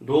2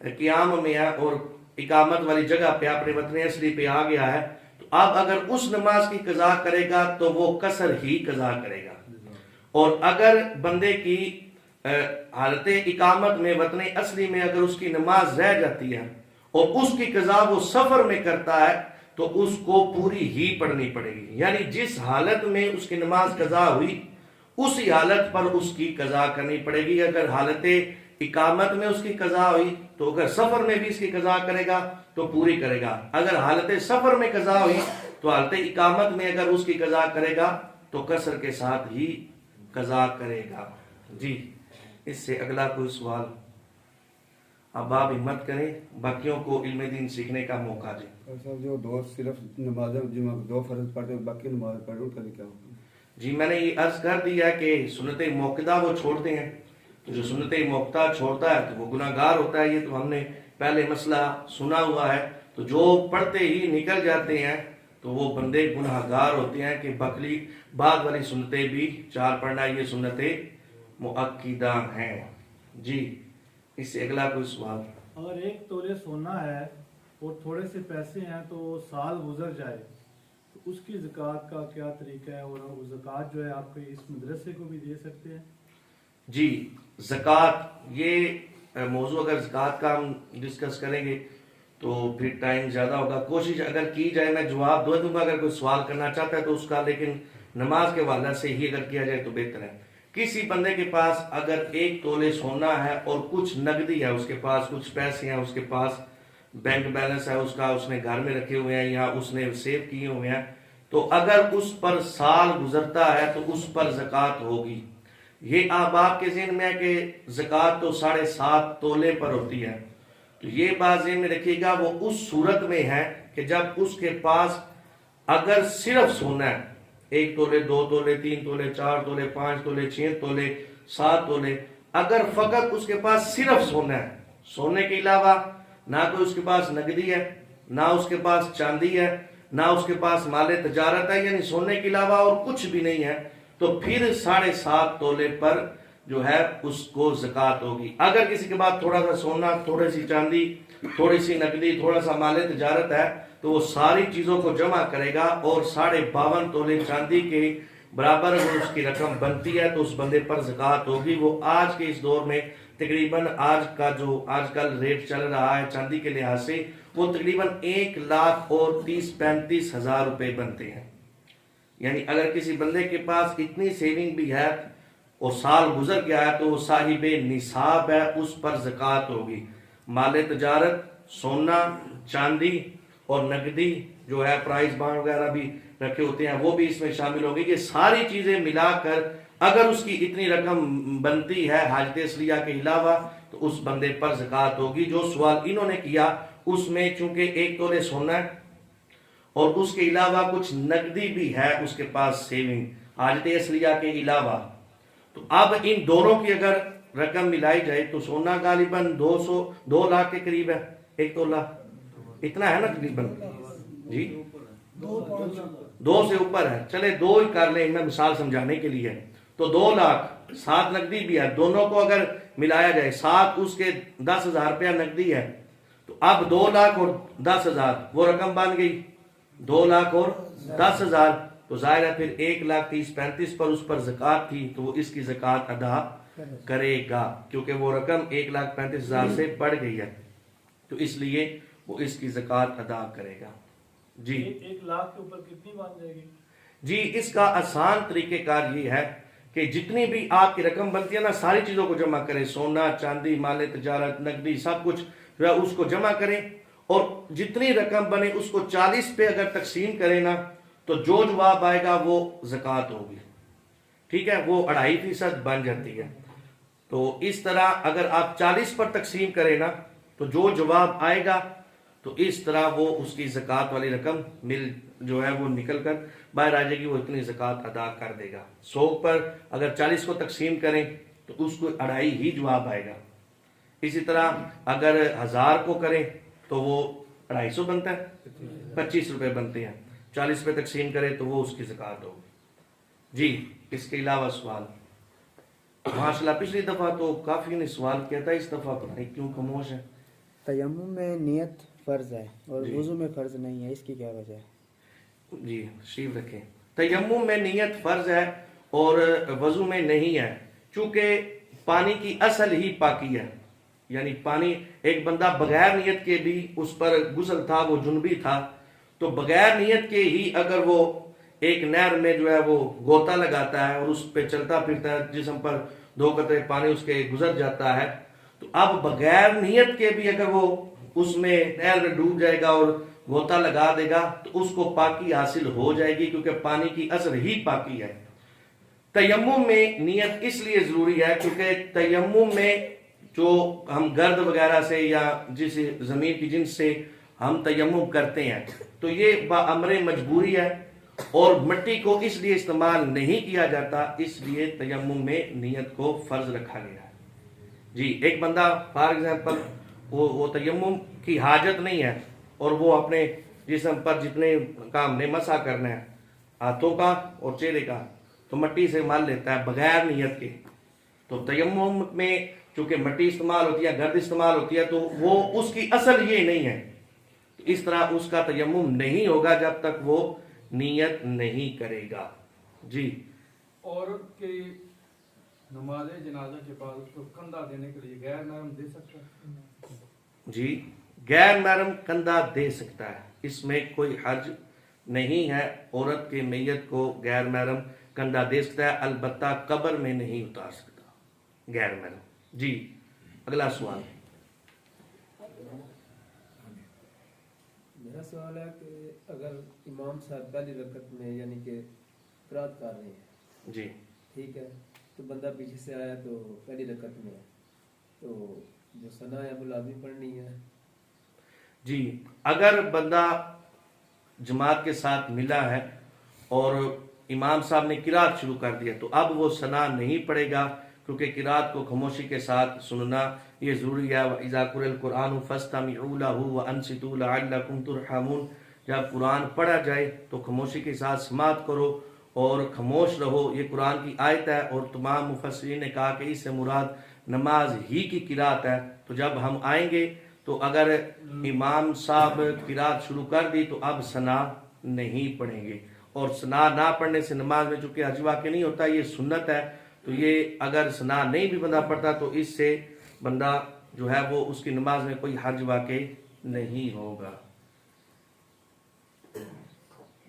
قیام میں ہے اور اقامت والی جگہ پہ اپنے وطن اصلی پہ آ گیا ہے، تو اب اگر اس نماز کی قضا کرے گا تو وہ قصر ہی قضا کرے گا. اور اگر بندے کی حالت اقامت میں وطن اصلی میں اگر اس کی نماز رہ جاتی ہے اور اس کی قضا وہ سفر میں کرتا ہے تو اس کو پوری ہی پڑھنی پڑے گی. یعنی جس حالت میں اس کی نماز قضا ہوئی اسی حالت پر اس کی قضا کرنی پڑے گی. اگر حالت اقامت میں اس کی قضا ہوئی تو اگر سفر میں بھی اس کی قضا کرے گا تو پوری کرے گا. اگر حالت سفر میں قضا ہوئی تو حالت اقامت میں اگر اس کی قضا کرے گا تو قصر کے ساتھ ہی قضا کرے گا. جی اس سے اگلا کوئی سوال؟ اب آپ ہمت کریں، باقیوں کو علم دین سیکھنے کا موقع دیں. جو دو صرف نماز جمعہ دو فرض پڑھتے ہیں باقی نماز پڑھتے ان کا کیا ہوگا؟ جی میں نے یہ عرض کر دیا کہ سنت موقدہ وہ چھوڑتے ہیں، تو جو سنت موقدہ چھوڑتا ہے تو وہ گناہ گار ہوتا ہے. یہ تو ہم نے پہلے مسئلہ سنا ہوا ہے. تو جو پڑھتے ہی نکل جاتے ہیں تو وہ بندے گناہ گار ہوتے ہیں کہ بقلی بعد والی سنتیں بھی 4 پڑھنا یہ سنتیں مؤکدہ ہیں. جی اس سے اگلا کوئی سوال؟ اگر 1 تولے سونا ہے اور تھوڑے سے پیسے ہیں تو سال گزر جائے تو اس کی زکوٰۃ کا کیا طریقہ ہے، اور وہ زکوٰۃ جو ہے آپ کے اس مدرسے کو بھی دے سکتے ہیں؟ جی زکوٰۃ یہ موضوع اگر زکوٰۃ کا ہم ڈسکس کریں گے تو پھر ٹائم زیادہ ہوگا. کوشش اگر کی جائے میں جواب دے دوں گا اگر کوئی سوال کرنا چاہتا ہے تو اس کا، لیکن نماز کے حوالے سے ہی اگر کیا جائے تو بہتر ہے. کسی بندے کے پاس اگر 1 تولے سونا ہے اور کچھ نقدی ہے، اس کے پاس کچھ پیسے ہیں، اس کے پاس بینک بیلنس ہے اس کا، اس نے گھر میں رکھے ہوئے ہیں یا اس نے سیو کیے ہوئے ہیں، تو اگر اس پر سال گزرتا ہے تو اس پر زکوٰۃ ہوگی. یہ آپ کے ذہن میں ہے کہ زکوٰۃ تو 7.5 تولے پر ہوتی ہے، تو یہ بات ذہن میں رکھیے گا وہ اس صورت میں ہے کہ جب اس کے پاس اگر صرف سونا ہے 1 تولے 2 تولے 3 تولے 4 تولے 5 تولے 6 تولے 7 تولے، اگر فقط اس کے پاس صرف سونا ہے، سونے کے علاوہ نہ کوئی اس کے پاس نقدی ہے، نہ اس کے پاس چاندی ہے، نہ اس کے پاس مال تجارت ہے، یعنی سونے کے علاوہ اور کچھ بھی نہیں ہے، تو پھر 7.5 تولے پر جو ہے اس کو زکوٰۃ ہوگی. اگر کسی کے بعد تھوڑا سا سونا، تھوڑی سی چاندی، تھوڑی سی نقدی، تھوڑا سا مال تجارت ہے تو وہ ساری چیزوں کو جمع کرے گا اور 52.5 تولے چاندی کے برابر اگر اس کی رقم بنتی ہے تو اس بندے پر زکوٰۃ ہوگی. وہ آج کے اس دور میں تقریباً آج کا جو آج کل ریٹ چل رہا ہے چاندی کے لحاظ سے وہ تقریباً 1,30,35,000 روپے بنتے ہیں. یعنی اگر کسی بندے کے پاس اتنی سیونگ بھی ہے اور سال گزر گیا ہے تو وہ صاحب نصاب ہے، اس پر زکوٰۃ ہوگی. مال تجارت، سونا، چاندی اور نقدی جو ہے پرائز بانڈ وغیرہ بھی رکھے ہوتے ہیں وہ بھی اس میں شامل ہوں گے. یہ ساری چیزیں ملا کر اگر اس کی اتنی رقم بنتی ہے حاجت اصلیہ کے علاوہ تو اس بندے پر زکوٰۃ ہوگی. جو سوال انہوں نے کیا اس میں چونکہ 1 تولے سونا ہے اور اس کے علاوہ کچھ نقدی بھی ہے اس کے پاس سیونگ حاجت اصلیہ کے علاوہ، تو اب ان دونوں کی اگر رقم ملائی جائے تو سونا غالباً 2 لاکھ کے قریب ہے 1 تولہ، اتنا ہے نا تقریباً. جی 2 سے اوپر ہے، چلے 2 ہی کر لیں میں مثال سمجھانے کے لیے. تو 2 لاکھ 7 نقدی بھی ہے، دونوں کو اگر ملایا جائے 7 اس کے 10,000 روپیہ نقدی ہے تو اب 2 لاکھ اور 10,000 وہ رقم بن گئی 2 لاکھ اور 10,000. تو ظاہر ہے پھر 1,30,35 پر اس پر زکوٰۃ تھی تو وہ اس کی زکوٰۃ ادا کرے گا کیونکہ وہ رقم 1,35,000 سے بڑھ گئی ہے تو اس لیے وہ اس کی زکوٰۃ ادا کرے گا. جی 1 لاکھ کے اوپر کتنی بن جائے گی؟ جی اس کا آسان طریقہ کار یہ ہے کہ جتنی بھی آپ کی رقم بنتی ہے نا ساری چیزوں کو جمع کریں، سونا، چاندی، مال تجارت، نقدی، سب کچھ جو ہے اس کو جمع کریں اور جتنی رقم بنے اس کو 40 پہ اگر تقسیم کریں نا تو جو جواب آئے گا وہ زکوٰۃ ہوگی. ٹھیک ہے، وہ 2.5% بن جاتی ہے. تو اس طرح اگر آپ 40 پر تقسیم کریں نا تو جو جواب آئے گا تو اس طرح وہ اس کی زکوٰۃ والی رقم جو ہے وہ نکل کر باہر آ جائے گی، وہ اتنی زکوٰۃ ادا کر دے گا. 100 پر اگر 40 کو تقسیم کریں تو اس کو 2.5 ہی جواب آئے گا. اسی طرح اگر 1000 کو کریں تو وہ 250 بنتا ہے، 25 روپے بنتے ہیں. 40 پہ تقسیم کریں تو وہ اس کی زکوٰۃ ہوگی. جی اس کے علاوہ سوال؟ ماشاءاللہ پچھلی دفعہ تو کافی نے سوال کیا تھا، اس دفعہ پتہ نہیں کیوں خاموش ہے. تیمم میں نیت فرض ہے اور جی۔ وضو میں فرض نہیں ہے، اس کی کیا وجہ ہے؟ جی تشریف رکھیں۔ تیمم میں نیت فرض ہے اور وضو میں نہیں ہے، چونکہ پانی کی اصل ہی پاکی ہے، یعنی پانی ایک بندہ بغیر نیت کے بھی اس پر غسل تھا، وہ جنبی تھا، تو بغیر نیت کے ہی اگر وہ ایک نہر میں جو ہے وہ غوطہ لگاتا ہے اور اس پہ چلتا پھرتا ہے، جسم پر 2 قطرے پانی اس کے گزر جاتا ہے، تو اب بغیر نیت کے بھی اگر وہ اس میں نہر میں ڈوب جائے گا اور غوطہ لگا دے گا تو اس کو پاکی حاصل ہو جائے گی، کیونکہ پانی کی اصل ہی پاکی ہے۔ تیمم میں نیت اس لیے ضروری ہے کیونکہ تیمم میں جو ہم گرد وغیرہ سے یا جس زمین کی جنس سے ہم تیمم کرتے ہیں تو یہ بامر مجبوری ہے، اور مٹی کو اس لیے استعمال نہیں کیا جاتا، اس لیے تیمم میں نیت کو فرض رکھا گیا ہے۔ جی، ایک بندہ فار ایگزامپل وہ تیمم کی حاجت نہیں ہے اور وہ اپنے جسم پر جتنے کام نے مسح کرنا ہے، ہاتھوں کا اور چہرے کا، تو مٹی سے مل لیتا ہے بغیر نیت کے، تو تیمم میں چونکہ مٹی استعمال ہوتی ہے، گرد استعمال ہوتی ہے، تو وہ اس کی اصل یہ نہیں ہے، اس طرح اس کا تیمم نہیں ہوگا جب تک وہ نیت نہیں کرے گا۔ جی، عورت کی نماز جنازہ کے بعد اس کو کندھا دینے کے لیے غیر محرم دے سکتا ہے؟ جی، غیر محرم کندھا دے سکتا ہے، اس میں کوئی حرج نہیں ہے، عورت کے میت کو غیر محرم کندھا دے سکتا ہے، البتہ قبر میں نہیں اتار سکتا غیر محرم۔ جی، اگلا سوال۔ میرا سوال ہے کہ اگر امام صاحب پہلی رکعت میں یعنی کہ قرات کر رہے ہیں، جی، ٹھیک ہے، تو بندہ پیچھے سے آیا تو پہلی رکعت میں ہے، تو جو ثنا ہے وہ لازمی پڑھنی ہے؟ جی، اگر بندہ جماعت کے ساتھ ملا ہے اور امام صاحب نے قرات شروع کر دیا تو اب وہ ثنا نہیں پڑے گا، کیونکہ قرات کو خاموشی کے ساتھ سننا یہ ضروری ہے۔ وَإِذَا قُرِئَ الْقُرْآنُ فَاسْتَمِعُوا لَهُ وَأَنصِتُوا لَعَلَّكُمْ تُرْحَمُونَ، جب قرآن پڑھا جائے تو خاموشی کے ساتھ سماعت کرو اور خاموش رہو، یہ قرآن کی آیت ہے، اور تمام مفسرین نے کہا کہ اس سے مراد نماز ہی کی قرات ہے۔ تو جب ہم آئیں گے تو اگر امام صاحب قرات شروع کر دی تو اب ثنا نہیں پڑھیں گے، اور ثنا نہ پڑھنے سے نماز میں چونکہ حرج واقع نہیں ہوتا، یہ سنت ہے، تو یہ اگر ثنا نہیں بھی بندہ پڑھتا تو اس سے بندہ جو ہے وہ اس کی نماز میں کوئی حرج واقع نہیں ہوگا۔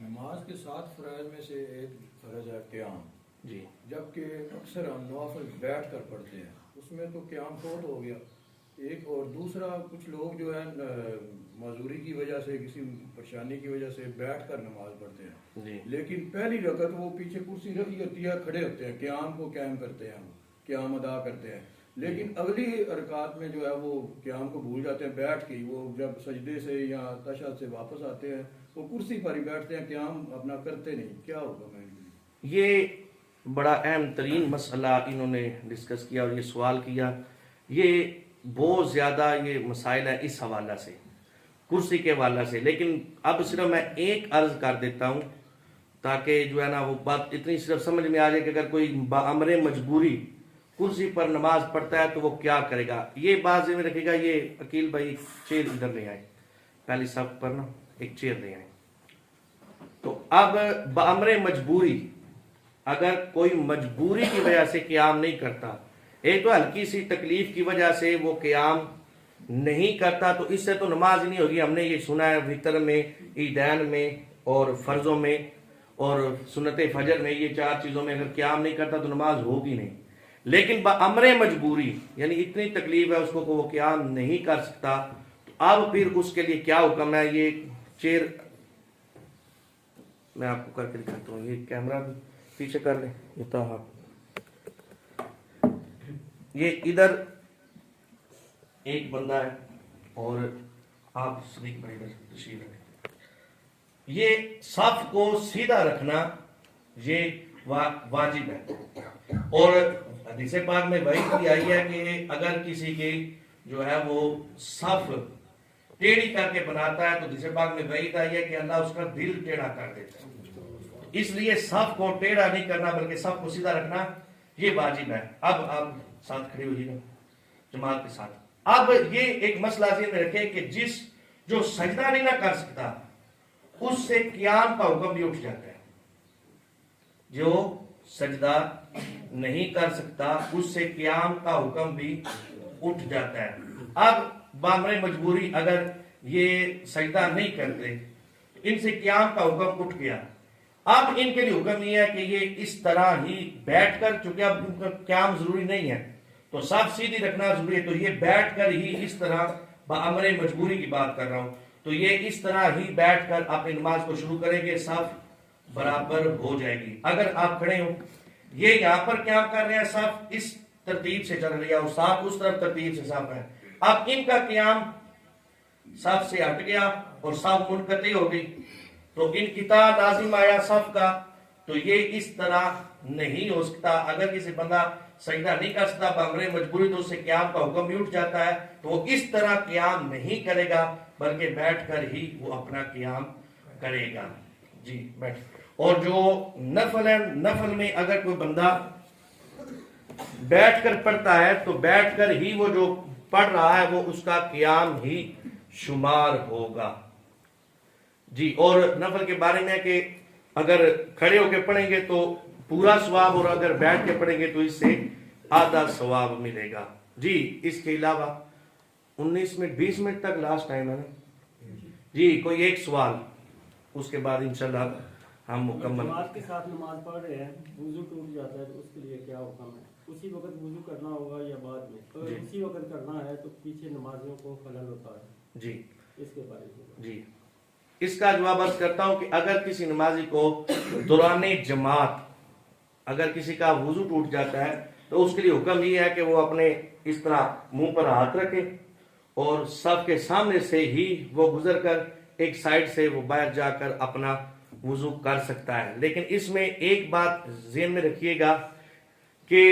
نماز کے 7 فرائض میں سے ایک فرض ہے قیام، جی، جبکہ اکثر ہم نوافل بیٹھ کر پڑھتے ہیں، اس میں تو قیام فوت ہو گیا ایک، اور دوسرا کچھ لوگ جو ہے معذوری کی وجہ سے، کسی پریشانی کی وجہ سے بیٹھ کر نماز پڑھتے ہیں، جی، لیکن پہلی رکعت وہ پیچھے کرسی رکھی ہوتی ہے، کھڑے ہوتے ہیں، قیام کو قائم کرتے ہیں، قیام ادا کرتے ہیں، لیکن اگلی رکعت میں جو ہے وہ قیام کو بھول جاتے ہیں، بیٹھ کے وہ جب سجدے سے یا تشہد سے واپس آتے ہیں وہ کرسی پر ہی بیٹھتے ہیں، قیام اپنا کرتے نہیں، کیا ہوگا؟ میں یہ بڑا اہم ترین مسئلہ انہوں نے ڈسکس کیا اور یہ سوال کیا، یہ بہت زیادہ یہ مسائل ہے اس حوالہ سے، کرسی کے حوالہ سے، لیکن اب صرف میں ایک عرض کر دیتا ہوں تاکہ جو ہے نا وہ بات اتنی صرف سمجھ میں آ جائے کہ اگر کوئی بامر مجبوری کرسی پر نماز پڑھتا ہے تو وہ کیا کرے گا۔ یہ بات ذہن میں رکھے گا، یہ عقیل بھائی چیئر ادھر لے آئے، پہلی صف پر نا ایک چیئر لے آئے۔ تو اب بامر مجبوری، اگر کوئی مجبوری کی وجہ سے قیام نہیں کرتا، ایک تو ہلکی سی تکلیف کی وجہ سے وہ قیام نہیں کرتا تو اس سے تو نماز ہی نہیں ہوگی۔ ہم نے یہ سنا ہے وطر میں، عیدین میں اور فرضوں میں اور سنت فجر میں، یہ 4 چیزوں میں اگر قیام نہیں کرتا تو نماز ہوگی نہیں۔ لیکن بامر مجبوری یعنی اتنی تکلیف ہے اس کو کہ وہ قیام نہیں کر سکتا، تو اب پھر اس کے لیے کیا حکم ہے۔ یہ چیئر میں آپ کو کر کے دکھاتا ہوں، یہ کیمرہ بھی پیچھے کر لیں، یہ تھا یہ ادھر ایک بندہ ہے اور آپ صدیق بھائی تشریف رکھیں، یہ صف کو سیدھا رکھنا یہ واجب ہے، اور حدیث پاک میں وحی بھی آئی ہے کہ اگر کسی کی جو ہے وہ صف ٹیڑھی کر کے بناتا ہے تو حدیث پاک میں وحی آئی ہے کہ اللہ اس کا دل ٹیڑھا کر دیتا ہے، اس لیے صف کو ٹیڑھا نہیں کرنا بلکہ صف کو سیدھا رکھنا یہ واجب ہے۔ اب آپ ساتھ کھڑے ہوئیے گا جماعت کے ساتھ، اب یہ ایک مسئلہ ذہن میں رکھے کہ جو سجدہ نہیں نہ کر سکتا اس سے قیام کا حکم بھی اٹھ جاتا ہے. جو سجدہ نہیں کر سکتا اس سے قیام کا حکم بھی اٹھ جاتا ہے. اب بامر مجبوری اگر یہ سجدہ نہیں کرتے ان سے قیام کا حکم اٹھ گیا. اب ان کے لیے حکم یہ ہے کہ یہ اس طرح ہی بیٹھ کر، چونکہ اب ان کا قیام ضروری نہیں ہے تو صف سیدھی رکھنا ضروری ہے، تو یہ بیٹھ کر ہی اس طرح بامر مجبوری کی بات کر رہا ہوں، تو یہ اس طرح ہی بیٹھ کر اپنی نماز کو شروع کریں گے، صف برابر ہو جائے گی. اگر آپ کھڑے ہو، یہ یہاں پر قیام کر رہے ہیں، صف اس ترتیب سے چل رہی ہے اور صف اس طرف ترتیب سے صف ہے. اب ان کا قیام صف سے ہٹ گیا اور صف منقطع ہو گئی، تو انقطاع لازم آیا صف کا، تو یہ اس طرح نہیں ہو سکتا. اگر کسی بندہ سجدہ نہیں کر سکتا بامر مجبوری تو اس سے قیام کا حکم بھی اٹھ جاتا ہے، تو وہ اس طرح قیام نہیں کرے گا بلکہ بیٹھ کر ہی وہ اپنا قیام کرے گا. جی بیٹھ. اور جو نفل ہے، نفل میں اگر کوئی بندہ بیٹھ کر پڑھتا ہے تو بیٹھ کر ہی وہ جو پڑھ رہا ہے وہ اس کا قیام ہی شمار ہوگا. جی. اور نفل کے بارے میں کہ اگر کھڑے ہو کے پڑھیں گے تو پورا ثواب، اور اگر بیٹھ کے پڑھیں گے تو اس سے آدھا ثواب ملے گا. جی. اس کے علاوہ 19 منٹ 20 منٹ تک لاسٹ ٹائم ہے نا جی. کوئی ایک سوال، اس کے بعد انشاءاللہ ہم مکمل. جماعت کے ساتھ نماز پڑھ رہے ہیں، وضو ٹوٹ جاتا ہے تو اس کے لیے کیا حکم ہے؟ اسی وقت وضو کرنا ہوگا یا بعد میں؟ اگر اسی وقت کرنا ہے تو پیچھے نمازیوں کو خلل ہوتا ہے. جی. اس کے بارے میں جی. اس کا جواب عرض کرتا ہوں کہ اگر کسی نمازی کو دوران جماعت اگر کسی کا وضو ٹوٹ جاتا ہے تو اس کے لیے حکم یہ ہے کہ وہ اپنے اس طرح منہ پر ہاتھ رکھے اور صف کے سامنے سے ہی وہ گزر کر ایک سائیڈ سے وہ باہر جا کر اپنا وضو کر سکتا ہے. لیکن اس میں ایک بات ذہن میں رکھیے گا کہ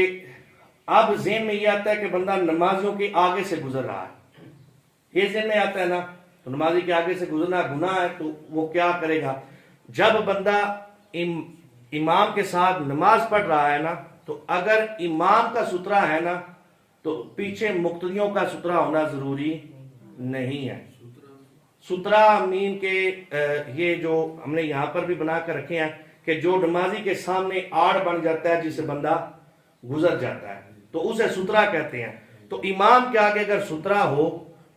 اب ذہن میں یہ آتا ہے کہ بندہ نمازیوں کے آگے سے گزر رہا ہے، یہ ذہن میں آتا ہے نا، تو نمازی کے آگے سے گزرنا گناہ ہے، تو وہ کیا کرے گا؟ جب بندہ امام کے ساتھ نماز پڑھ رہا ہے نا، تو اگر امام کا سترہ ہے نا تو پیچھے مقتدیوں کا سترہ ہونا ضروری نہیں ہے. سترہ مین کے یہ جو ہم نے یہاں پر بھی بنا کر رکھے ہیں کہ جو نمازی کے سامنے آڑ بن جاتا ہے، جس سے بندہ گزر جاتا ہے، تو اسے سترہ کہتے ہیں. تو امام کے آگے اگر سترہ ہو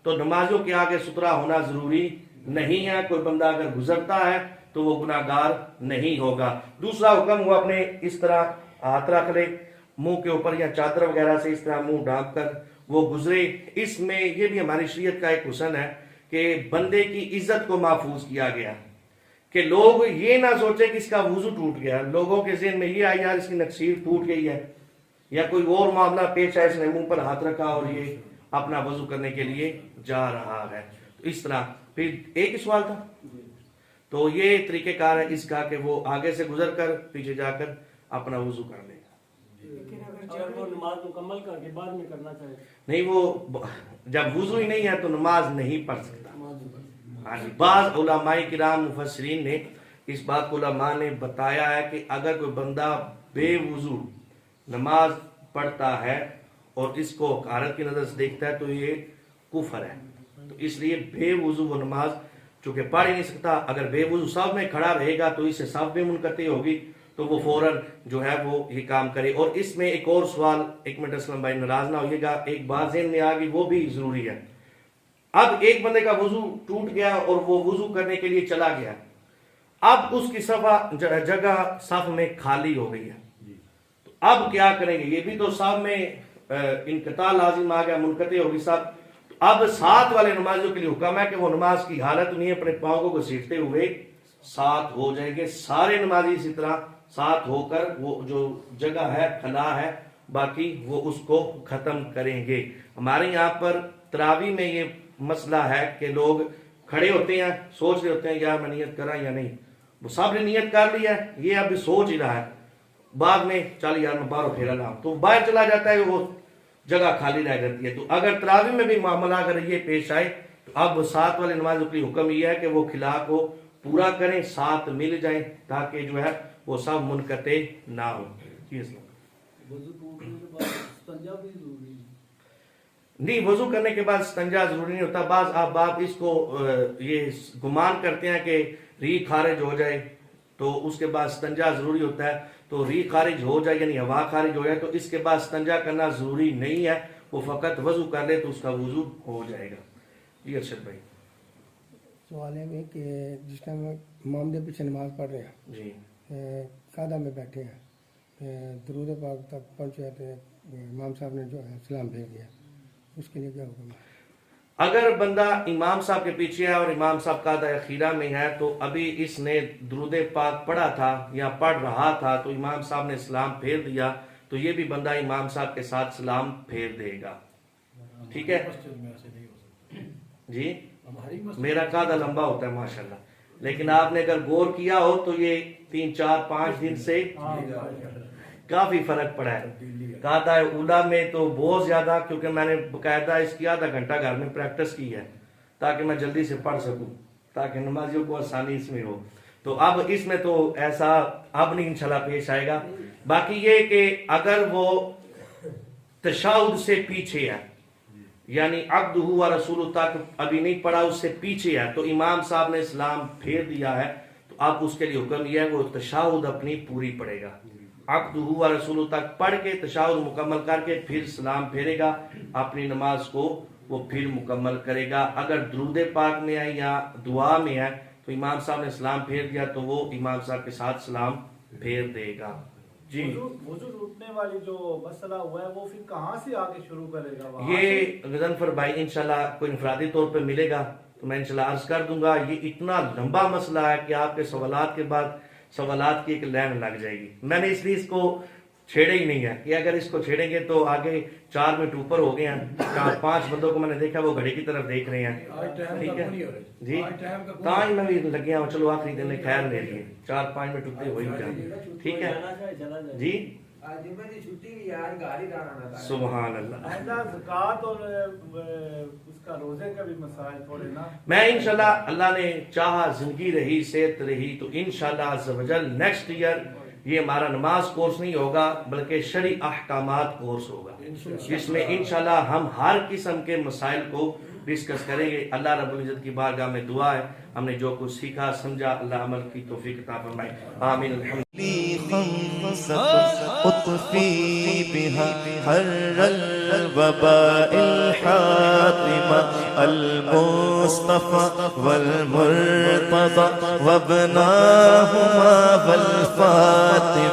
تو نمازیوں کے آگے سترہ ہونا ضروری نہیں ہے. کوئی بندہ اگر گزرتا ہے تو وہ گناہگار نہیں ہوگا. دوسرا حکم وہ اپنے اس طرح ہاتھ رکھ لے منہ کے اوپر یا چادر وغیرہ سے اس طرح منہ ڈھانپ کر وہ گزرے. اس میں یہ بھی ہماری شریعت کا ایک حسن ہے کہ بندے کی عزت کو محفوظ کیا گیا کہ لوگ یہ نہ سوچے کہ اس کا وضو ٹوٹ گیا. لوگوں کے ذہن میں یہ آئی یار اس کی نکسیر ٹوٹ گئی ہے یا کوئی اور معاملہ پیش آیا، اس نے منہ پر ہاتھ رکھا اور یہ اپنا وضو کرنے کے لیے جا رہا ہے. تو اس طرح پھر ایک ہی سوال تھا، تو یہ طریقہ کار ہے اس کا کہ وہ آگے سے گزر کر پیچھے جا کر اپنا وضو کر لے گا. اگر وہ نماز مکمل کر کے بعد میں کرنا چاہے نہیں، وہ جب وضو ہی نہیں ہے تو نماز نہیں پڑھ سکتا. بعض علماء کرام مفسرین نے اس بات کو علماء نے بتایا ہے کہ اگر کوئی بندہ بے وضو نماز پڑھتا ہے اور اس کو حقارت کی نظر سے دیکھتا ہے تو یہ کفر ہے. تو اس لیے بے وضو وہ نماز چونکہ پڑھ ہی نہیں سکتا. اگر بے وضو صف میں کھڑا رہے گا تو اس سے صف بھی منقطع ہوگی، تو وہ فوراً جو ہے وہ یہ کام کرے. اور اس میں ایک اور سوال، ایک منٹ اسلم بھائی ناراض نہ ہوئیے گا، ایک بات ذہن میں آ گئی وہ بھی ضروری ہے. اب ایک بندے کا وضو ٹوٹ گیا اور وہ وضو کرنے کے لیے چلا گیا، اب اس کی جگہ صف میں خالی ہو گئی ہے، تو اب کیا کریں گے؟ یہ بھی تو صف میں انقطاع لازم آ گیا، منقطع ہوگی صف. اب ساتھ والے نمازیوں کے لیے حکم ہے کہ وہ نماز کی حالت نہیں اپنے پاؤں کو گھسیٹتے ہوئے ساتھ ہو جائیں گے. سارے نمازی اسی طرح ساتھ ہو کر وہ جو جگہ ہے خلا ہے باقی وہ اس کو ختم کریں گے. ہمارے یہاں پر تراویح میں یہ مسئلہ ہے کہ لوگ کھڑے ہوتے ہیں، سوچ رہے ہوتے ہیں یار میں نیت کرا یا نہیں. وہ سب نے نیت کر لی ہے، یہ ابھی سوچ ہی رہا ہے، بعد میں چل یار میں باہر پھیرا لاؤں، تو باہر چلا جاتا ہے، وہ جگہ خالی رہ جاتی ہے. تو اگر تراویح میں بھی معاملہ اگر یہ پیش آئے تو اب ساتھ والے نمازوں کے لیے حکم یہ ہے کہ وہ خلا کو پورا کریں، ساتھ مل جائیں تاکہ جو ہے وہ سب منقطع نہ ہو. وضو ٹوٹنے کے بعد استنجا بھی ضروری ہے. نہیں، وضو کرنے کے بعد استنجا ضروری نہیں ہوتا. بعض آپ اس کو یہ گمان کرتے ہیں کہ ریح خارج ہو جائے تو اس کے بعد استنجا ضروری ہوتا ہے. تو ریح خارج ہو جائے یعنی ہوا خارج ہو جائے تو اس کے بعد استنجا کرنا ضروری نہیں ہے. وہ فقط وضو کر لے تو اس کا وضو ہو جائے گا. جی ارشد بھائی. سوال ہے کہ جس ٹائم امام کے پیچھے نماز پڑھ رہے ہیں جی قاعدہ میں بیٹھے ہیں درود پاک تک پہنچے تو امام صاحب نے جو ہے سلام بھیج دیا، اس کے لیے کیا حکم ہے؟ اگر بندہ امام صاحب کے پیچھے ہے اور امام صاحب قاعدہ اخیرہ میں ہے تو ابھی اس نے درود پاک پڑھا تھا یا پڑھ رہا تھا تو امام صاحب نے سلام پھیر دیا تو یہ بھی بندہ امام صاحب کے ساتھ سلام پھیر دے گا. ٹھیک ہے جی. میرا قاعدہ لمبا ہوتا ہے ماشاءاللہ، لیکن آپ نے اگر غور کیا ہو تو یہ 3 4 5 دن سے کافی فرق پڑا ہے. قاعدہ اولا میں تو بہت زیادہ، کیونکہ میں نے باقاعدہ اس کی آدھا گھنٹہ گھر میں پریکٹس کی ہے تاکہ میں جلدی سے پڑھ سکوں، تاکہ نمازیوں کو آسانی اس میں ہو. تو اب اس میں تو ایسا اب نہیں انشاءاللہ پیش آئے گا. باقی یہ کہ اگر وہ تشہد سے پیچھے ہے یعنی عبدہ و رسولہ تک ابھی نہیں پڑھا، اس سے پیچھے ہے تو امام صاحب نے سلام پھیر دیا ہے تو اب اس کے لیے حکم یہ ہے وہ تشہد اپنی پوری پڑھے گا. عبدہ و رسولہ تک پڑھ کے تشہد مکمل کر کے پھر سلام پھیرے گا، اپنی نماز کو وہ پھر مکمل کرے گا. اگر درود پاک میں ہے یا دعا میں ہے تو امام صاحب نے سلام پھیر دیا تو وہ امام صاحب کے ساتھ سلام پھیر دے گا. جی وضو ٹوٹنے والی جو مسئلہ ہوا ہے وہ پھر کہاں سے آگے شروع کرے گا؟ یہ غضنفر بھائی انشاءاللہ کوئی انفرادی طور پہ ملے گا تو میں انشاءاللہ عرض کر دوں گا. یہ اتنا لمبا مسئلہ ہے کہ آپ کے سوالات کے بعد سوالات کی ایک لائن لگ جائے گی. میں نے اس لیے اس کو چھیڑے ہی نہیں ہے کہ اگر اس کو چھیڑیں گے تو آگے 4 منٹ اوپر ہو گئے ہیں. 4 5 بندوں کو میں نے دیکھا وہ گھڑی کی طرف دیکھ رہے ہیں. ٹھیک ہے جی، تاں میں بھی لگے ہیں چلو آخری دن نے خیر لے لیے 4 5 منٹ اوپر ہو ہی جائیں. ٹھیک ہے جی. سبحان اللہ. زکوٰۃ اور اس کا روزے کا بھی مسائل تھوڑے نا. میں انشاءاللہ اللہ نے چاہا زندگی رہی صحت رہی تو انشاءاللہ عز و جل نیکسٹ ایئر یہ ہمارا نماز کورس نہیں ہوگا بلکہ شرعی احکامات کورس ہوگا جس میں انشاءاللہ ہم ہر قسم کے مسائل کو ڈسکس کریں گے. اللہ رب العزت کی بارگاہ میں دعا ہے ہم نے جو کچھ سیکھا سمجھا اللہ عمل کی توفیق عطا فرمائے. آمین. الحمد اطفي بها حر الوباء الحاطمة المصطفى والمرتضى وابناهما والفاطمة